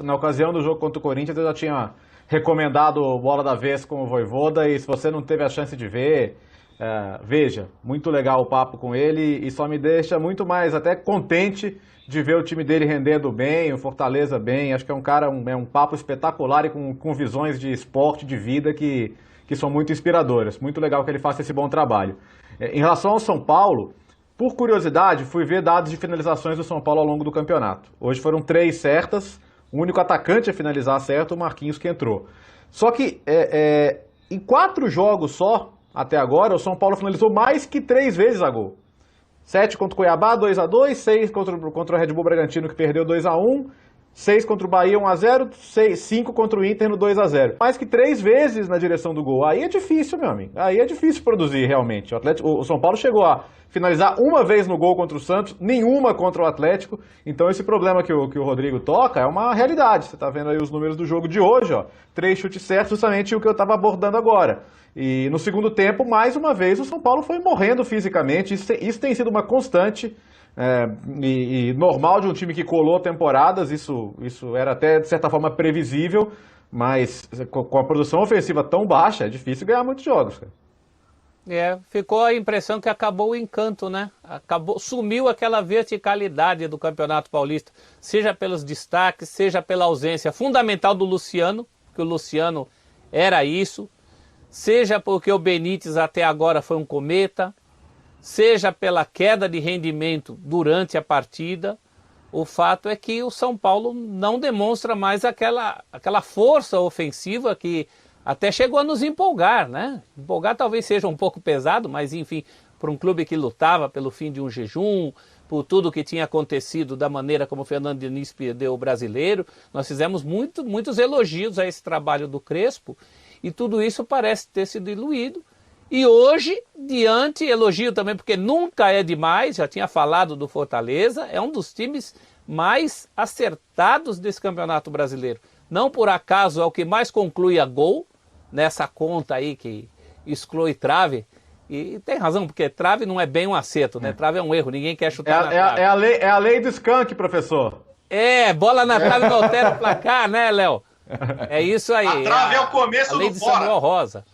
na ocasião do jogo contra o Corinthians, eu já tinha recomendado Bola da Vez com o Vojvoda, e se você não teve a chance de ver, veja, muito legal o papo com ele, e só me deixa muito mais até contente de ver o time dele rendendo bem, o Fortaleza bem. Acho que é um cara, é um papo espetacular e com visões de esporte, de vida que são muito inspiradoras. Muito legal que ele faça esse bom trabalho. Em relação ao São Paulo, por curiosidade, fui ver dados de finalizações do São Paulo ao longo do campeonato. Hoje foram 3 certas, o único atacante a finalizar certo, o Marquinhos, que entrou. Só que em 4 jogos só, até agora, o São Paulo finalizou mais que 3 vezes a gol. 7 contra o Cuiabá, 2-2, 6 contra o Red Bull Bragantino, que perdeu 2-1, 6 contra o Bahia, 1-0, 5 contra o Inter no 2-0. Mais que 3 vezes na direção do gol. Aí é difícil, meu amigo. Aí é difícil produzir, realmente. O São Paulo chegou a finalizar uma vez no gol contra o Santos, nenhuma contra o Atlético. Então esse problema que o Rodrigo toca é uma realidade. Você está vendo aí os números do jogo de hoje, ó. 3 chutes certos, justamente o que eu estava abordando agora. E no segundo tempo, mais uma vez, o São Paulo foi morrendo fisicamente. Isso tem sido uma constante e normal de um time que colou temporadas. Isso era até, de certa forma, previsível. Mas com a produção ofensiva tão baixa, é difícil ganhar muitos jogos, cara. Ficou a impressão que acabou o encanto, né? Sumiu aquela verticalidade do Campeonato Paulista. Seja pelos destaques, seja pela ausência fundamental do Luciano, que o Luciano era isso. Seja porque o Benítez até agora foi um cometa, seja pela queda de rendimento durante a partida, o fato é que o São Paulo não demonstra mais aquela força ofensiva que até chegou a nos empolgar, né? Empolgar talvez seja um pouco pesado, mas enfim, para um clube que lutava pelo fim de um jejum, por tudo que tinha acontecido, da maneira como o Fernando Diniz perdeu o Brasileiro, nós fizemos muitos elogios a esse trabalho do Crespo, e tudo isso parece ter sido diluído. E hoje, elogio também, porque nunca é demais, já tinha falado do Fortaleza, é um dos times mais acertados desse Campeonato Brasileiro. Não por acaso é o que mais conclui a gol, nessa conta aí que exclui trave. E tem razão, porque trave não é bem um acerto, né? Trave é um erro, ninguém quer chutar na trave. É a lei do skunk, professor. Bola na trave não altera o placar, né, Léo? É isso aí. A trave é o começo do fora. Samuel Rosa.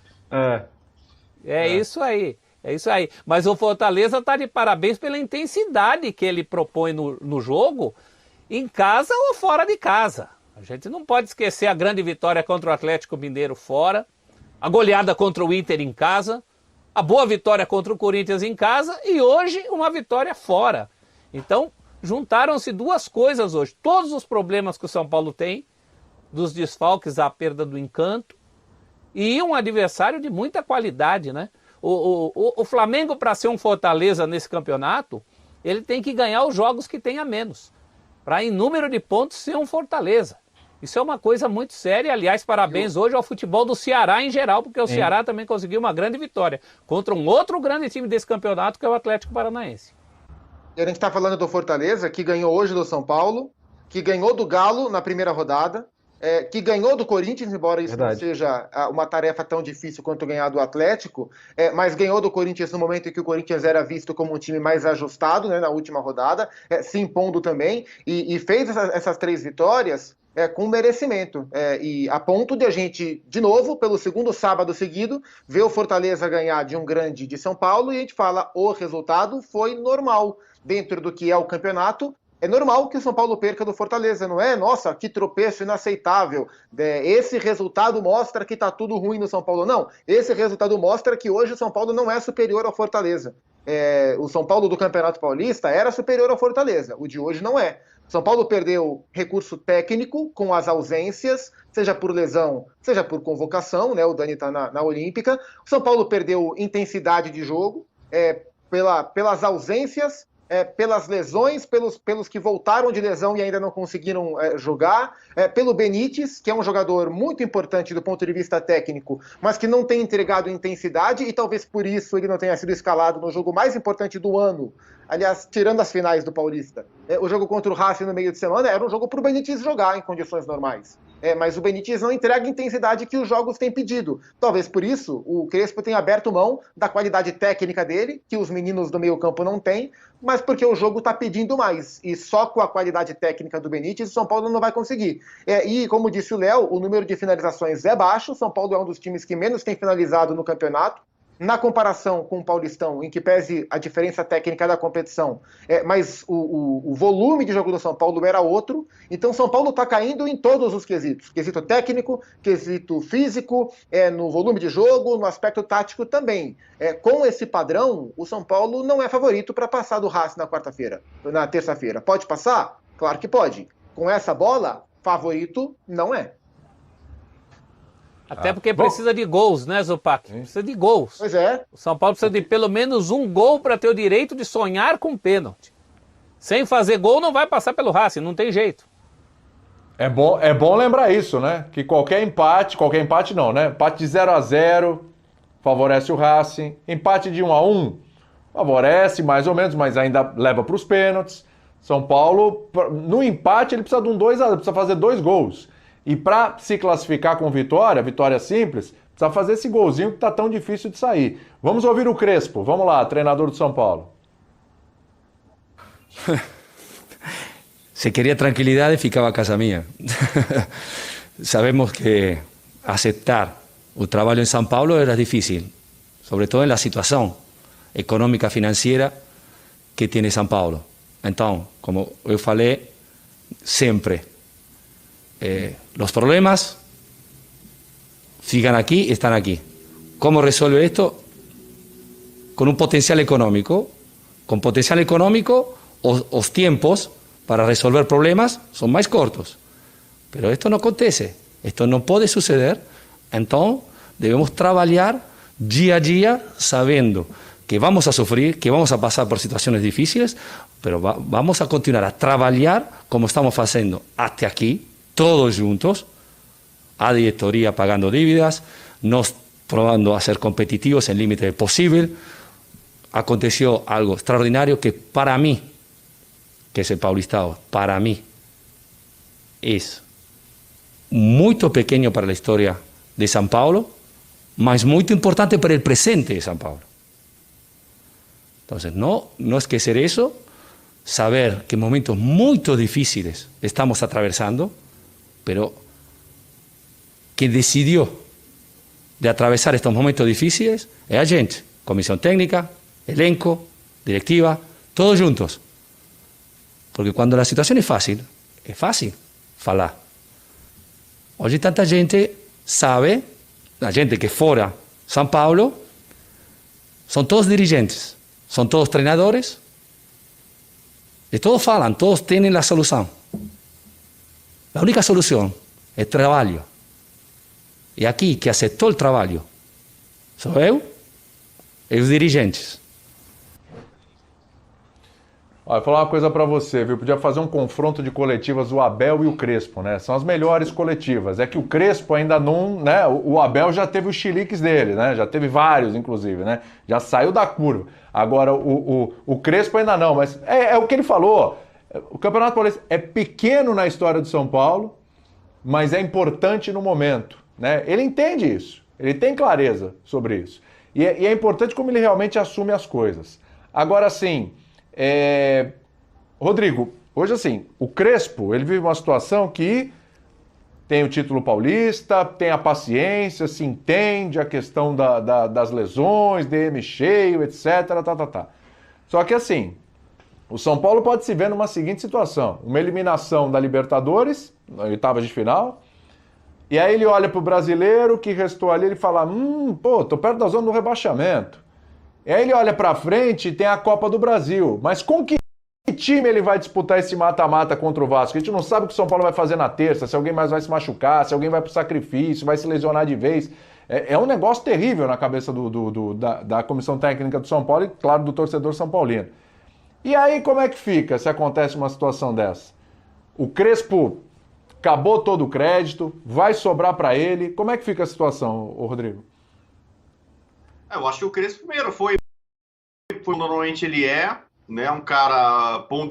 Isso aí. É isso aí. Mas o Fortaleza está de parabéns pela intensidade que ele propõe no jogo, em casa ou fora de casa. A gente não pode esquecer a grande vitória contra o Atlético Mineiro fora, a goleada contra o Inter em casa, a boa vitória contra o Corinthians em casa e hoje uma vitória fora. Então, juntaram-se duas coisas hoje. Todos os problemas que o São Paulo tem, dos desfalques à perda do encanto, e um adversário de muita qualidade, né? O Flamengo, para ser um Fortaleza nesse campeonato, ele tem que ganhar os jogos que tem a menos, para em número de pontos ser um Fortaleza. Isso é uma coisa muito séria. Aliás, parabéns hoje ao futebol do Ceará em geral, porque o Ceará também conseguiu uma grande vitória contra um outro grande time desse campeonato, que é o Atlético Paranaense. E a gente está falando do Fortaleza, que ganhou hoje do São Paulo, que ganhou do Galo na primeira rodada, que ganhou do Corinthians, embora isso não seja uma tarefa tão difícil quanto ganhar do Atlético, mas ganhou do Corinthians no momento em que o Corinthians era visto como um time mais ajustado, né, na última rodada, se impondo também, e fez essas 3 vitórias com merecimento, e a ponto de a gente, de novo, pelo segundo sábado seguido, ver o Fortaleza ganhar de um grande de São Paulo, e a gente fala, o resultado foi normal dentro do que é o campeonato. É normal que o São Paulo perca do Fortaleza, não é? Nossa, que tropeço inaceitável. Esse resultado mostra que tá tudo ruim no São Paulo. Não, esse resultado mostra que hoje o São Paulo não é superior ao Fortaleza. O São Paulo do Campeonato Paulista era superior ao Fortaleza, o de hoje não é. O São Paulo perdeu recurso técnico com as ausências, seja por lesão, seja por convocação, né? O Dani tá na Olímpica. O São Paulo perdeu intensidade de jogo, pelas ausências, pelas lesões, pelos que voltaram de lesão e ainda não conseguiram jogar, pelo Benítez, que é um jogador muito importante do ponto de vista técnico, mas que não tem entregado intensidade e talvez por isso ele não tenha sido escalado no jogo mais importante do ano. Aliás, tirando as finais do Paulista. O jogo contra o Racing no meio de semana era um jogo para o Benítez jogar em condições normais. mas o Benítez não entrega a intensidade que os jogos têm pedido. Talvez por isso o Crespo tenha aberto mão da qualidade técnica dele, que os meninos do meio-campo não têm, mas porque o jogo está pedindo mais. E só com a qualidade técnica do Benítez o São Paulo não vai conseguir. E, como disse o Léo, o número de finalizações é baixo. O São Paulo é um dos times que menos tem finalizado no campeonato. Na comparação com o Paulistão, em que pese a diferença técnica da competição, mas o volume de jogo do São Paulo era outro. Então, São Paulo está caindo em todos os quesitos. Quesito técnico, quesito físico, no volume de jogo, no aspecto tático também. Com esse padrão, o São Paulo não é favorito para passar do Racing na terça-feira. Pode passar? Claro que pode. Com essa bola, favorito não é. Até porque precisa de gols, né, Zupac? Precisa de gols. Pois é. O São Paulo precisa de pelo menos um gol para ter o direito de sonhar com pênalti. Sem fazer gol não vai passar pelo Racing, não tem jeito. É bom lembrar isso, né? Que qualquer empate não, né? Empate de 0-0 favorece o Racing. Empate de 1-1 favorece mais ou menos, mas ainda leva para os pênaltis. São Paulo, no empate, ele precisa de um 2-0, precisa fazer 2 gols. E para se classificar com vitória simples, precisa fazer esse golzinho que está tão difícil de sair. Vamos ouvir o Crespo. Vamos lá, treinador do São Paulo. Se queria tranquilidade, ficava a casa minha. Sabemos que aceitar o trabalho em São Paulo era difícil, sobretudo na situação econômica financeira que tem São Paulo. Então, como eu falei, sempre los problemas sigan aquí, están aquí. ¿Cómo resuelve esto? Con un potencial económico. Con potencial económico, los tiempos para resolver problemas son más cortos. Pero esto no acontece, esto no puede suceder. Entonces, debemos trabajar día a día sabiendo que vamos a sufrir, que vamos a pasar por situaciones difíciles, pero vamos a continuar a trabajar como estamos haciendo hasta aquí, todos juntos, a diretoría pagando dívidas, nos probando a ser competitivos en límite posible. Aconteció algo extraordinario que para mí, que es el Paulistao, para mí es muy pequeño para la historia de São Paulo, mas muy importante para el presente de São Paulo. Entonces, no esquecer eso, saber que momentos muy difíciles estamos atravesando, pero que decidió de atravesar estos momentos difíciles es a gente, comisión técnica, elenco, directiva, todos juntos. Porque cuando la situación es fácil falar. Hoy tanta gente sabe, la gente que fuera São Paulo, son todos dirigentes, son todos treinadores, y todos falan, todos tienen la solución. La única solución es trabajo. Y aquí, que aceptó el trabajo, soy yo e os dirigentes. Olha, vou falar uma coisa para você, viu? Podia fazer um confronto de coletivas, o Abel e o Crespo, né? São as melhores coletivas. É que o Crespo ainda não, né? O Abel já teve os chiliques dele, né? Já teve vários, inclusive, né? Já saiu da curva. Agora, o Crespo ainda não, mas é o que ele falou. O Campeonato Paulista é pequeno na história do São Paulo, mas é importante no momento, né? Ele entende isso, ele tem clareza sobre isso. E é importante como ele realmente assume as coisas. Agora, assim, Rodrigo, hoje assim, o Crespo, ele vive uma situação que tem o título paulista, tem a paciência, se entende a questão das lesões, DM cheio, etc. Só que assim, o São Paulo pode se ver numa seguinte situação, uma eliminação da Libertadores, na oitava de final, e aí ele olha para o brasileiro que restou ali, ele fala, tô perto da zona do rebaixamento. E aí ele olha para frente e tem a Copa do Brasil, mas com que time ele vai disputar esse mata-mata contra o Vasco? A gente não sabe o que o São Paulo vai fazer na terça, se alguém mais vai se machucar, se alguém vai pro sacrifício, vai se lesionar de vez. É um negócio terrível na cabeça da comissão técnica do São Paulo e, claro, do torcedor são paulino. E aí como é que fica se acontece uma situação dessa? O Crespo acabou todo o crédito, vai sobrar para ele. Como é que fica a situação, Rodrigo? Eu acho que o Crespo primeiro foi normalmente ele né, um cara ponderado.